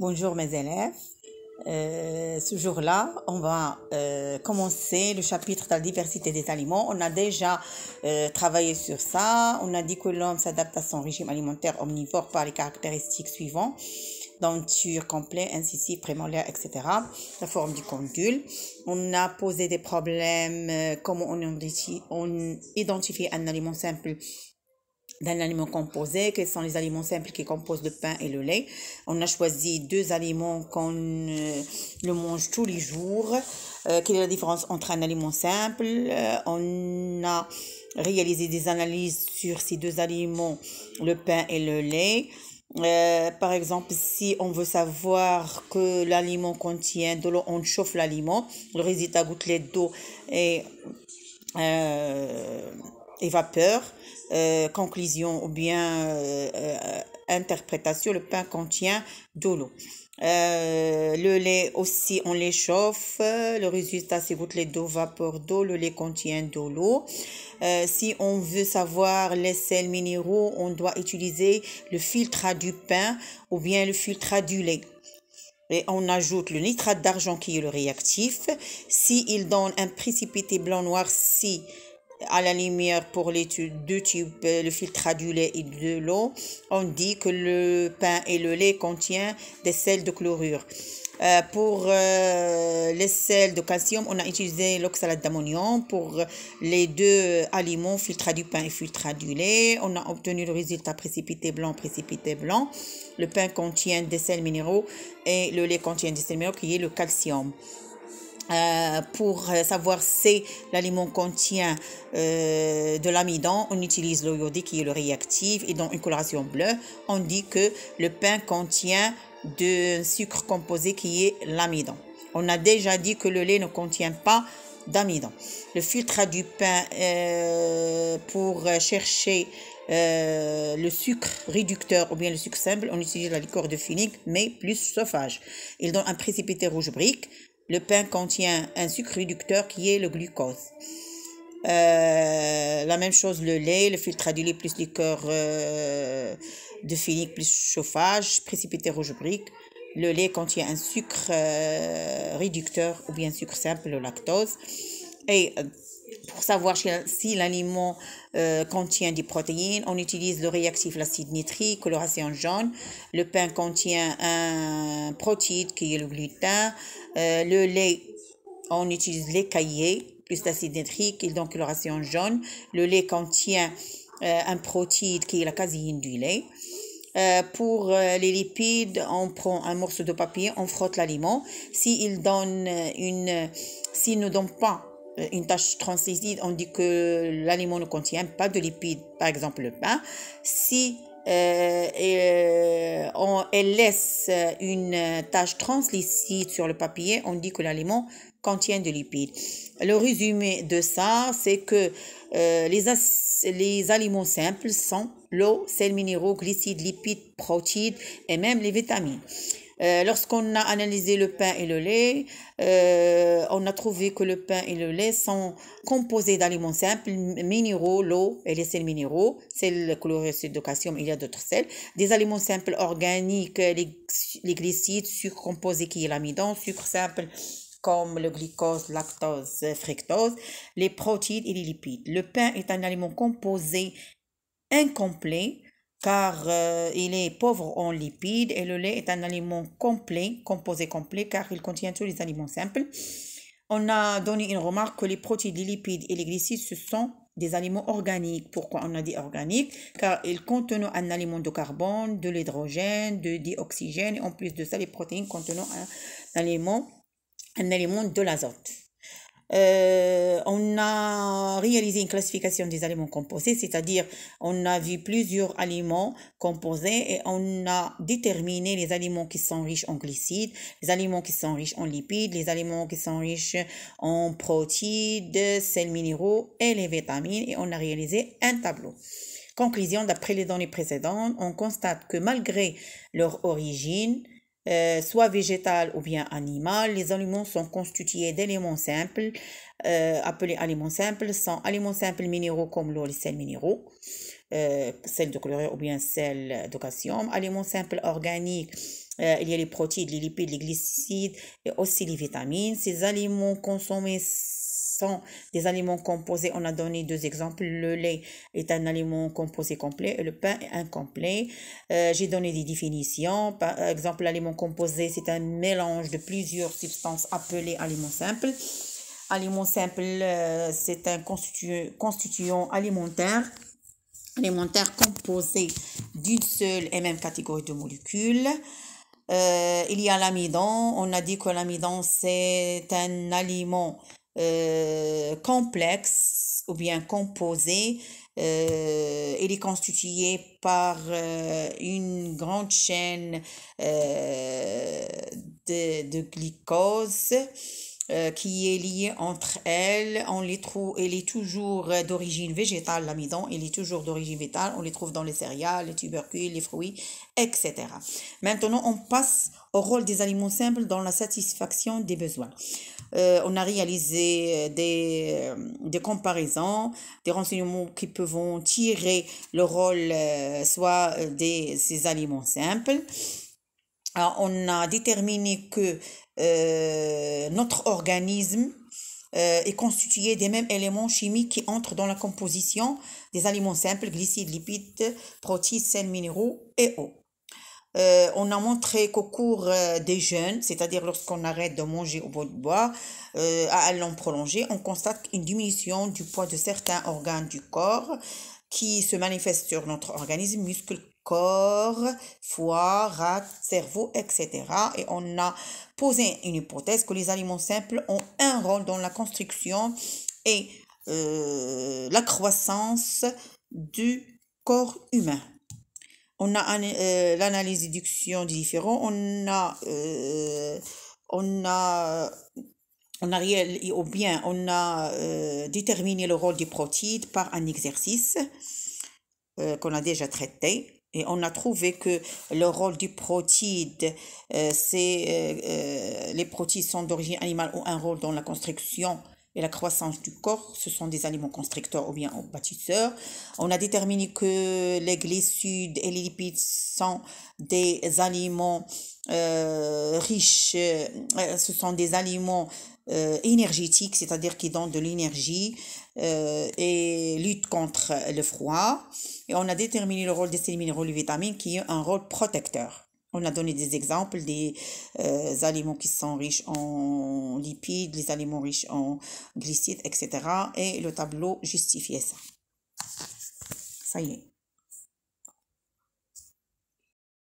Bonjour mes élèves. Ce jour-là, on va commencer le chapitre de la diversité des aliments. On a déjà travaillé sur ça. On a dit que l'homme s'adapte à son régime alimentaire omnivore par les caractéristiques suivantes: denture complet, incisive, prémolaire, etc. La forme du condyle. On a posé des problèmes, comment on identifie un aliment simple d'un aliment composé, quels sont les aliments simples qui composent le pain et le lait. On a choisi deux aliments qu'on le mange tous les jours. Quelle est la différence entre un aliment simple? On a réalisé des analyses sur ces deux aliments, le pain et le lait. Par exemple, si on veut savoir que l'aliment contient de l'eau, on chauffe l'aliment. Le résultat gouttelette d'eau et vapeur. Conclusion ou bien interprétation: le pain contient de l'eau. Le lait aussi, on l'échauffe. Le résultat, c'est gouttelette d'eau, vapeur d'eau. Le lait contient de l'eau. Si on veut savoir les sels minéraux, on doit utiliser le filtrat du pain ou bien le filtrat du lait. Et on ajoute le nitrate d'argent qui est le réactif. S'il donne un précipité blanc-noir, si à la lumière pour les deux tubes, le filtrat du lait et de l'eau, on dit que le pain et le lait contiennent des sels de chlorure. Pour les sels de calcium, on a utilisé l'oxalate d'ammonium. Pour les deux aliments, filtrat du pain et filtrat du lait, on a obtenu le résultat précipité blanc, précipité blanc. Le pain contient des sels minéraux et le lait contient des sels minéraux qui est le calcium. Pour savoir si l'aliment contient de l'amidon, on utilise l'eau iodée qui est le réactif et dans une coloration bleue, on dit que le pain contient de sucre composé qui est l'amidon. On a déjà dit que le lait ne contient pas d'amidon. Le filtrat du pain, pour chercher le sucre réducteur ou bien le sucre simple, on utilise la liqueur de Finig mais plus chauffage. Il donne un précipité rouge brique. Le pain contient un sucre réducteur qui est le glucose. La même chose, le lait, le filtrat du lait plus liqueur de Finig plus chauffage, précipité rouge brique. Le lait contient un sucre réducteur ou bien sucre simple, le lactose. Et pour savoir si l'aliment contient des protéines, on utilise le réactif l'acide nitrique, coloration jaune. Le pain contient un protéide qui est le gluten. Le lait, on utilise lait caillé plus l'acide nitrique et donc coloration jaune. Le lait contient un protéide qui est la caséine du lait. Pour les lipides, on prend un morceau de papier, on frotte l'aliment. S'il ne donne pas une tache translucide, on dit que l'aliment ne contient pas de lipides, par exemple le pain. Si elle laisse une tache translucide sur le papier, on dit que l'aliment contient de lipides. Le résumé de ça, c'est que les aliments simples sont l'eau, sels minéraux, glucides, lipides, protéines et même les vitamines. Lorsqu'on a analysé le pain et le lait, on a trouvé que le pain et le lait sont composés d'aliments simples, minéraux, l'eau et les sels minéraux, sels chlorure de calcium, il y a d'autres sels. Des aliments simples organiques, les glucides, sucre composé qui est l'amidon, sucre simple comme le glucose, lactose, fructose, les protéines et les lipides. Le pain est un aliment composé incomplet car il est pauvre en lipides, et le lait est un aliment complet, composé complet, car il contient tous les aliments simples. On a donné une remarque que les protéines, les lipides et les glucides, ce sont des aliments organiques. Pourquoi on a dit organiques? Car ils contiennent un aliment de carbone, de l'hydrogène, de dioxygène, et en plus de ça, les protéines contiennent un aliment de l'azote. On a réalisé une classification des aliments composés, c'est-à-dire on a vu plusieurs aliments composés et on a déterminé les aliments qui sont riches en glucides, les aliments qui sont riches en lipides, les aliments qui sont riches en protéines, sels minéraux et les vitamines, et on a réalisé un tableau. Conclusion: d'après les données précédentes, on constate que malgré leur origine, soit végétal ou bien animal, les aliments sont constitués d'éléments simples, appelés aliments simples, sont aliments simples minéraux comme l'eau, les sels minéraux, sels de chlorure ou bien sels de calcium, aliments simples organiques, Il y a les protéines, les lipides, les glucides et aussi les vitamines. Ces aliments consommés sont des aliments composés. On a donné deux exemples. Le lait est un aliment composé complet et le pain est incomplet. J'ai donné des définitions. Par exemple, l'aliment composé, c'est un mélange de plusieurs substances appelées aliments simples. Aliment simple, c'est un constituant alimentaire composé d'une seule et même catégorie de molécules. Il y a l'amidon. On a dit que l'amidon, c'est un aliment complexe ou bien composé. Il est constitué par une grande chaîne de glucose qui est liée entre elles. On les trouve, elle est toujours d'origine végétale, l'amidon, il est toujours d'origine végétale. On les trouve dans les céréales, les tubercules, les fruits, etc. Maintenant, on passe au rôle des aliments simples dans la satisfaction des besoins. On a réalisé des comparaisons, des renseignements qui peuvent tirer le rôle soit de ces aliments simples. Alors, on a déterminé que notre organisme est constitué des mêmes éléments chimiques qui entrent dans la composition des aliments simples, glucides, lipides, protéines, sels minéraux et eau. On a montré qu'au cours des jeûnes, c'est-à-dire lorsqu'on arrête de manger ou de boire, à un long prolongé, on constate une diminution du poids de certains organes du corps qui se manifestent sur notre organisme, muscles, corps, foie, rate, cerveau, etc. Et on a posé une hypothèse que les aliments simples ont un rôle dans la construction et la croissance du corps humain. On a l'analyse déduction des différents. On a déterminé le rôle des protéines par un exercice qu'on a déjà traité. Et on a trouvé que le rôle des protéines, les protéines sont d'origine animale, ont un rôle dans la construction et la croissance du corps. Ce sont des aliments constricteurs ou bien bâtisseurs. On a déterminé que les glucides et les lipides sont des aliments riches, ce sont des aliments énergétiques, c'est-à-dire qui donnent de l'énergie et luttent contre le froid. Et on a déterminé le rôle des sels minéraux et des vitamines qui ont un rôle protecteur. On a donné des exemples des aliments qui sont riches en lipides, les aliments riches en glucides, etc. Et le tableau justifiait ça. Ça y est.